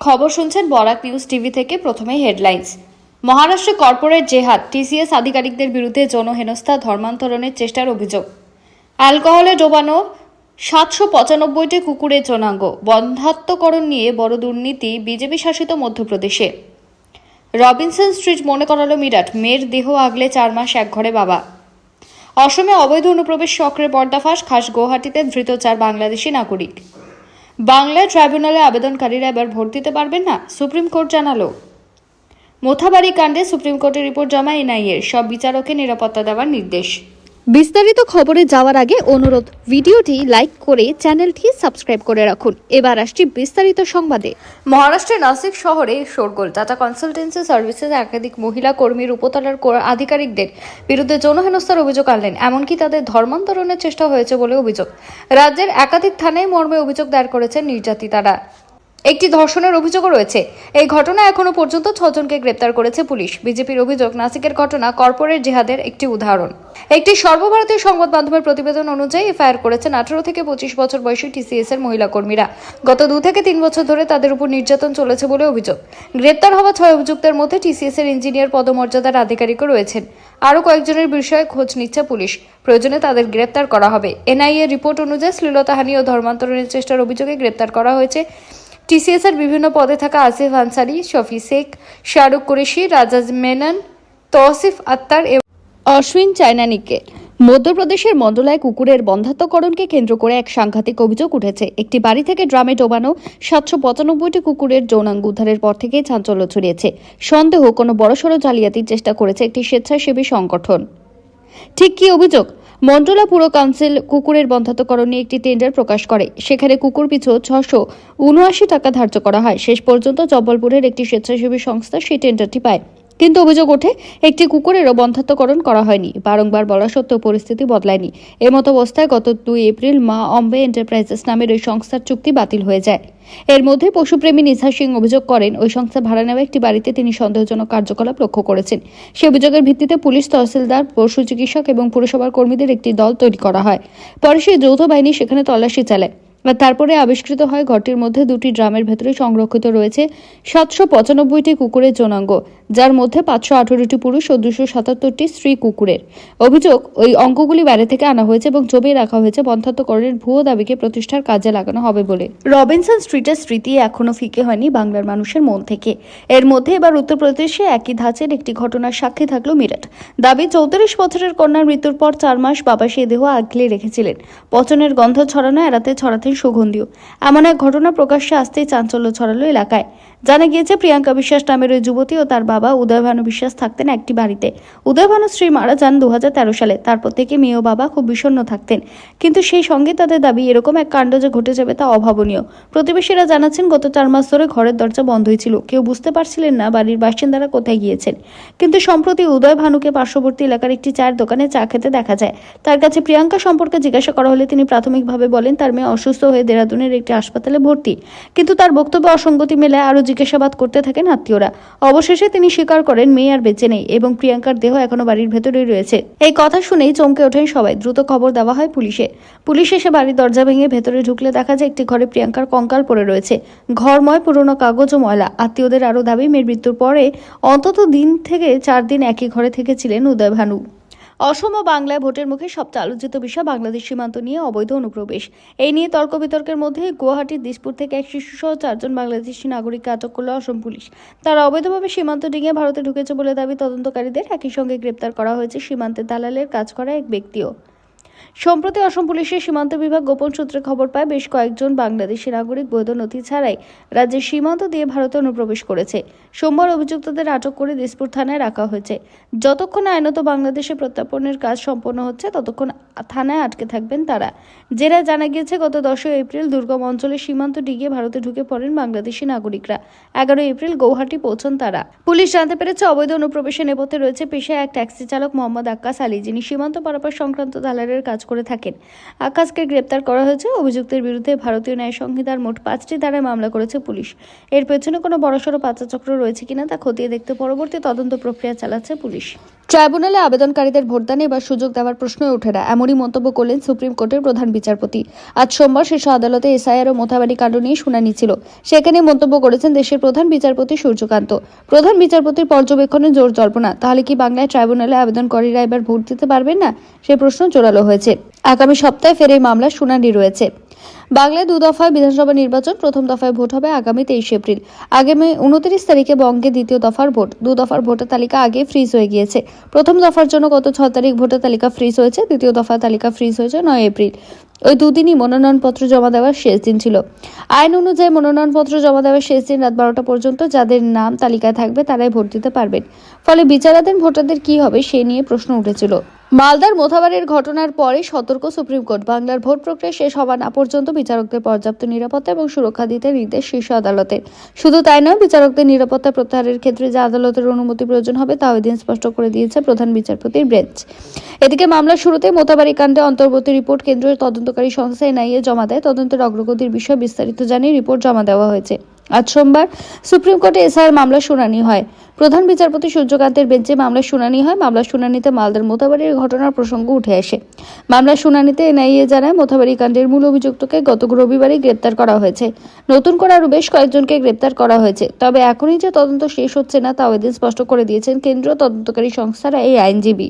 খবর শুনছেন Barak news TV থেকে। প্রথমেই হেডলাইন্স। মহারাষ্ট্রে কর্পোরেট জেহাদ, টিসিএস আধিকারিকদের বিরুদ্ধে যৌন হেনস্থা, ধর্মান্তরণের চেষ্টার অভিযোগ। অ্যালকোহলে ডোবানো 795টি কুকুরের যৌনাঙ্গ, বন্ধ্যাত্বকরণ নিয়ে বড় দুর্নীতি বিজেপি শাসিত মধ্যপ্রদেশে। রবিনসন স্ট্রিট মনে করালো মিরাট, মেয়ের দেহ আগলে 4 মাস এক ঘরে বাবা। অসমে অবৈধ অনুপ্রবেশ চক্রের পর্দাফাঁস, খাস গুয়াহাটিতে ধৃত 4 বাংলাদেশি নাগরিক। বাংলায় ট্রাইব্যুনালে আবেদনকারীরা এবার ভোট দিতে পারবেন না, সুপ্রিম কোর্ট জানালো। মোথাবাড়ি কাণ্ডে সুপ্রিম কোর্টে রিপোর্ট জমা এনআইএর, সব বিচারককে নিরাপত্তা দেওয়ার নির্দেশ। বিস্তারিত খবরে যাওয়ার আগে অনুরোধ, ভিডিওটি লাইক করে চ্যানেলটি সাবস্ক্রাইব করে রাখুন। এবার আসছি বিস্তারিত সংবাদে। মহারাষ্ট্রের নাসিক শহরে শোরগোল। টাটা কনসালটেন্সি সার্ভিসেস একাধিক মহিলা কর্মীর উপতলার আধিকারিকদের বিরুদ্ধে যৌন হেনস্থার অভিযোগ আনলেন, এমনকি তাদের ধর্মান্তরণের চেষ্টা হয়েছে বলে অভিযোগ। রাজ্যের একাধিক থানায় মর্মে অভিযোগ দায়ের করেছেন নির্যাতিতারা। একটি ধর্ষণের অভিযোগও রয়েছে। এই ঘটনা এখনো পর্যন্ত 6 জনকে গ্রেপ্তার করেছে পুলিশ। বিজেপির অভিযোগ, নাসিকের ঘটনা কর্পোরেট জেহাদের একটি উদাহরণ। একটি সর্বভারতীয় সংবাদ মাধ্যমের প্রতিবেদন অনুযায়ী এফআইআর করেছেন 18 থেকে 25 বছর বয়সী টিসিএস এর মহিলা কর্মীরা। গত 2 থেকে 3 বছর ধরে তাদের উপর নির্যাতন চলেছে বলে অভিযোগ। গ্রেপ্তার হওয়া 6 অভিযুক্তের মধ্যে টিসিএস এর ইঞ্জিনিয়ার পদমর্যাদার আধিকারিকও রয়েছেন। আরও কয়েকজনের বিষয়ে খোঁজ নিচ্ছে পুলিশ। প্রয়োজনে তাদের গ্রেপ্তার করা হবে। এনআইএ রিপোর্ট অনুযায়ী শ্লীলতাহানি ও ধর্মান্তরণের চেষ্টার অভিযোগে গ্রেপ্তার করা হয়েছে টিসিএস এর বিভিন্ন পদে থাকা আসিফ আনসারি, শফি শেখ, শাহরুখ কুরেশি, রাজাজ মেনন, তৌসিফ আত্তার এবং অশ্বিন চাইনানিকে। মধ্যপ্রদেশের মন্ডলায় কুকুরের বন্ধ্যাত্বকরণকে কেন্দ্র করে এক সাংঘাতিক অভিযোগ উঠেছে। একটি বাড়ি থেকে ড্রামে ডোবানো 795টি কুকুরের যৌনাঙ্গ উদ্ধারের পর থেকেই চাঞ্চল্য ছড়িয়েছে। সন্দেহ, কোনো বড়সড় জালিয়াতির চেষ্টা করেছে একটি স্বেচ্ছাসেবী সংগঠন। ঠিক কি অভিযোগ? মন্ডলা পুর কাউন্সিল কুকুরের বন্ধ্যাত্বকরণ নিয়ে একটি টেন্ডার প্রকাশ করে। সেখানে কুকুর পিছু 679 টাকা ধার্য করা হয়। শেষ পর্যন্ত জব্বলপুরের একটি স্বেচ্ছাসেবী সংস্থা সেই টেন্ডারটি পায়। কিন্তু অভিযোগ ওঠে, একটি কুকুরেরও বন্ধ্যাত্বকরণ করা হয়নি। বারংবার বলা সত্ত্বেও পরিস্থিতি বদলায়নি। এমতো অবস্থায় গত 2 এপ্রিল মা অম্বে এন্টারপ্রাইজেস নামের ওই সংস্থার চুক্তি বাতিল হয়ে যায়। এর মধ্যে পশুপ্রেমী নিশা সিং অভিযোগ করেন, ওই সংস্থা ভাড়া নেওয়া একটি বাড়িতে তিনি সন্দেহজনক কার্যকলাপ লক্ষ্য করেছেন। সে অভিযোগের ভিত্তিতে পুলিশ, তহসিলদার, পশু চিকিৎসক এবং পুরসভার কর্মীদের একটি দল তৈরি করা হয়। পরে সেই যৌথ বাহিনী সেখানে তল্লাশি চালায়। আর তারপরে আবিষ্কৃত হয় ঘরটির মধ্যে 2টি ড্রামের ভেতরে সংরক্ষিত রয়েছে 795টি কুকুরের যৌনাঙ্গ, যার মধ্যে 518টি পুরুষ ও 277টি স্ত্রী কুকুরের। অভিযোগ, ওই অঙ্গগুলি বাইরে থেকে আনা হয়েছে এবং জমিয়ে রাখা হয়েছে বন্ধ্যাত্বকরণের ভুয়ো দাবিকে প্রতিষ্ঠার কাজে লাগানো হবে বলে। রবিনসন স্ট্রিটের স্মৃতি এখনো ফিকে হয়নি বাংলার মানুষের মন থেকে। এর মধ্যে এবার উত্তরপ্রদেশে একই ধাঁচের একটি ঘটনার সাক্ষী থাকলো মিরাট। দাবি, 34 বছরের কন্যার মৃত্যুর পর 4 মাস বাবা সেই দেহ আগলে রেখেছিলেন। পচনের গন্ধ ছড়ানো এড়াতে সুগন্ধিও এমন এক ঘটনা প্রকাশ্যে আসতেই চাঞ্চল্য ছড়ালো এলাকায়। জানা গিয়েছে, প্রিয়াঙ্কা বিশ্বাস নামের ওই যুবতী ও তার বাবা উদয় ভানু বিশ্বাস থাকতেন একটি বাড়িতে। উদয় ভানুর স্ত্রী মারা যান 2013 সালে। তারপর থেকে মেয়ে ও বাবা খুব বিষণ্ণ থাকতেন। কিন্তু সেই সঙ্গে তাদের দাবি, এরকম এক কাণ্ড যে ঘটে যাবে তা অভাবনীয়। প্রতিবেশীরা জানাচ্ছেন, গত 4 মাস ধরে ঘরের দরজা বন্ধই ছিল। কেউ বুঝতে পারছিলেন না বাড়ির বাসিন্দারা কোথায় গিয়েছেন। কিন্তু সম্প্রতি উদয় ভানুকে পার্শ্ববর্তী এলাকার একটি চায়ের দোকানে চা খেতে দেখা যায়। তার কাছে প্রিয়াঙ্কা সম্পর্কে জিজ্ঞাসা করা হলে তিনি প্রাথমিকভাবে বলেন, তার মেয়ে অসুস্থ হয়ে দেরাদুনের একটি হাসপাতালে ভর্তি। কিন্তু তার বক্তব্যে অসঙ্গতি মেলে আরও জিজ্ঞাসাবাদ করতে থাকেন আত্মীয়রা। অবশেষে তিনি স্বীকার করেন, মেয়ে আর বেঁচে নেই এবং প্রিয়াঙ্কার দেহ এখনো বাড়ির ভেতরেই রয়েছে। এই কথা শুনেই চমকে ওঠেন সবাই। দ্রুত খবর দেওয়া হয় পুলিশে। পুলিশ এসে বাড়ির দরজা ভেঙে ভেতরে ঢুকলে দেখা যায় একটি ঘরে প্রিয়াঙ্কার কঙ্কাল পড়ে রয়েছে। ঘরময় পুরনো কাগজ ও ময়লা। আত্মীয়দের আরও দাবি, মেয়ের মৃত্যুর পরে অন্তত 3 থেকে 4 দিন একই ঘরে থেকেছিলেন উদয় ভানু। অসম ও বাংলায় ভোটের মুখে সবচেয়ে আলোচিত বিষয় বাংলাদেশ সীমান্ত নিয়ে অবৈধ অনুপ্রবেশ। এই নিয়ে তর্ক বিতর্কের মধ্যে গুয়াহাটির দিসপুর থেকে এক শিশুসহ 4 জন বাংলাদেশি নাগরিককে আটক করল অসম পুলিশ। তারা অবৈধভাবে সীমান্ত ডিঙিয়ে ভারতে ঢুকেছে বলে দাবি তদন্তকারীদের। একই সঙ্গে গ্রেপ্তার করা হয়েছে সীমান্তে দালালের কাজ করা এক ব্যক্তিও। সম্প্রতি অসম পুলিশের সীমান্ত বিভাগ গোপন সূত্রে খবর পায়, বেশ কয়েকজন বাংলাদেশি নাগরিক বৈধ নথি ছাড়াই রাজ্যের সীমান্ত দিয়ে ভারতে অনুপ্রবেশ করেছে। সোমবার অভিযুক্তদের আটক করে দিসপুর থানায় রাখা হয়েছে। যতক্ষণ আইনত বাংলাদেশে প্রত্যার্পণের কাজ সম্পন্ন হচ্ছে ততক্ষণ থানায় আটকে থাকবেন তারা। জেরায় জানা গিয়েছে, গত 10 এপ্রিল দুর্গম অঞ্চলের সীমান্ত ডিঙিয়ে ভারতে ঢুকে পড়েন বাংলাদেশি নাগরিকরা। 11 এপ্রিল গৌহাটি পৌঁছন তারা। পুলিশ জানতে পেরেছে, অবৈধ অনুপ্রবেশের নেপথ্যে রয়েছে পেশায় এক ট্যাক্সি চালক মোহাম্মদ আক্কাস আলী, যিনি সীমান্ত পারাপার সংক্রান্ত দালালের কাজ করে থাকেন। আক্কাসকে গ্রেপ্তার করা হয়েছে। অভিযুক্তের বিরুদ্ধে ভারতীয় ন্যায় সংহিতার মোট 5টি ধারায় মামলা করেছে পুলিশ। এর পেছনে কোনো বড়সড় পাচারচক্র রয়েছে কিনা তা খতিয়ে দেখতে পরবর্তী তদন্ত প্রক্রিয়া চালাচ্ছে পুলিশ। ট্রাইব্যুনালে আবেদনকারীদের ভোটদানে এবার সুযোগ দেওয়ার প্রশ্নই ওঠে না, এমনই মন্তব্য করলেন সুপ্রিম কোর্টের প্রধান বিচারপতি। আজ সোমবার শীর্ষ আদালতে এসআইআর ও মোথাবাড়ি কাণ্ড নিয়ে শুনানি ছিল। সেখানে মন্তব্য করেছেন দেশের প্রধান বিচারপতি সূর্যকান্ত। প্রধান বিচারপতির পর্যবেক্ষণে জোর জল্পনা, তাহলে কি বাংলায় ট্রাইব্যুনালে আবেদনকারীরা এবার ভোট দিতে পারবেন না? সে প্রশ্ন জোরালো হয়েছে। আগামী সপ্তাহে ফের এই মামলার শুনানি রয়েছে। বাংলায় 2 দফায় বিধানসভা নির্বাচন। প্রথম দফায় ভোট হবে আগামী 23 এপ্রিল। আগামী 29 তারিখে বঙ্গে দ্বিতীয় দফার ভোট। 2 দফার ভোটার তালিকা আগে ফ্রিজ হয়ে গিয়েছে। প্রথম দফার জন্য গত 6 তারিখ ভোটার তালিকা ফ্রিজ হয়েছে। দ্বিতীয় দফার তালিকা ফ্রিজ হয়েছে 9 এপ্রিল। ওই দুদিনই মনোনয়নপত্র জমা দেওয়ার শেষ দিন ছিল। আইন অনুযায়ী মনোনয়নপত্র জমা দেওয়ার শেষ দিন রাত 12টা পর্যন্ত যাদের নাম তালিকায় থাকবে তারাই ভোট দিতে পারবেন। ফলে বিচারাধীন ভোটারদের কি হবে সে নিয়ে প্রশ্ন উঠেছিল। মালদার মোথাবাড়ির ঘটনার পরে সতর্ক সুপ্রিম কোর্ট। বাংলার ভোট প্রক্রিয়া শেষ হওয়া না পর্যন্ত বিচারকদের পর্যাপ্ত নিরাপত্তা এবং সুরক্ষা দিতে নির্দেশ শীর্ষ আদালতের। শুধু তাই নয়, বিচারকদের নিরাপত্তা প্রত্যাহারের ক্ষেত্রে যে আদালতের অনুমতি প্রয়োজন হবে তাও এদিন স্পষ্ট করে দিয়েছে প্রধান বিচারপতির বেঞ্চ। এদিকে মামলার শুরুতে মোথাবাড়ি কাণ্ডে অন্তর্বর্তী রিপোর্ট কেন্দ্রীয় তদন্তকারী সংস্থা এনআইএ জমা দেয়। তদন্তের অগ্রগতির বিষয়ে বিস্তারিত জানিয়ে রিপোর্ট জমা দেওয়া হয়েছে। আজ সোমবার সুপ্রিম কোর্টে এসআইআর মামলার শুনানি হয়। প্রধান বিচারপতি সূর্যকান্তের বেঞ্চে মামলার শুনানি হয়। মামলার শুনানিতে মালদার মোথাবাড়ির ঘটনার প্রসঙ্গ উঠে আসে। মামলার শুনানিতে এনআইএ জানায় মোথাবাড়ি কাণ্ডের মূল অভিযুক্তকে গত রবিবারই গ্রেপ্তার করা হয়েছে। নতুন করে আরও বেশ কয়েকজনকে গ্রেপ্তার করা হয়েছে। তবে এখনই যে তদন্ত শেষ হচ্ছে না তাও এদিন স্পষ্ট করে দিয়েছেন কেন্দ্রীয় তদন্তকারী সংস্থার এই আইনজীবী।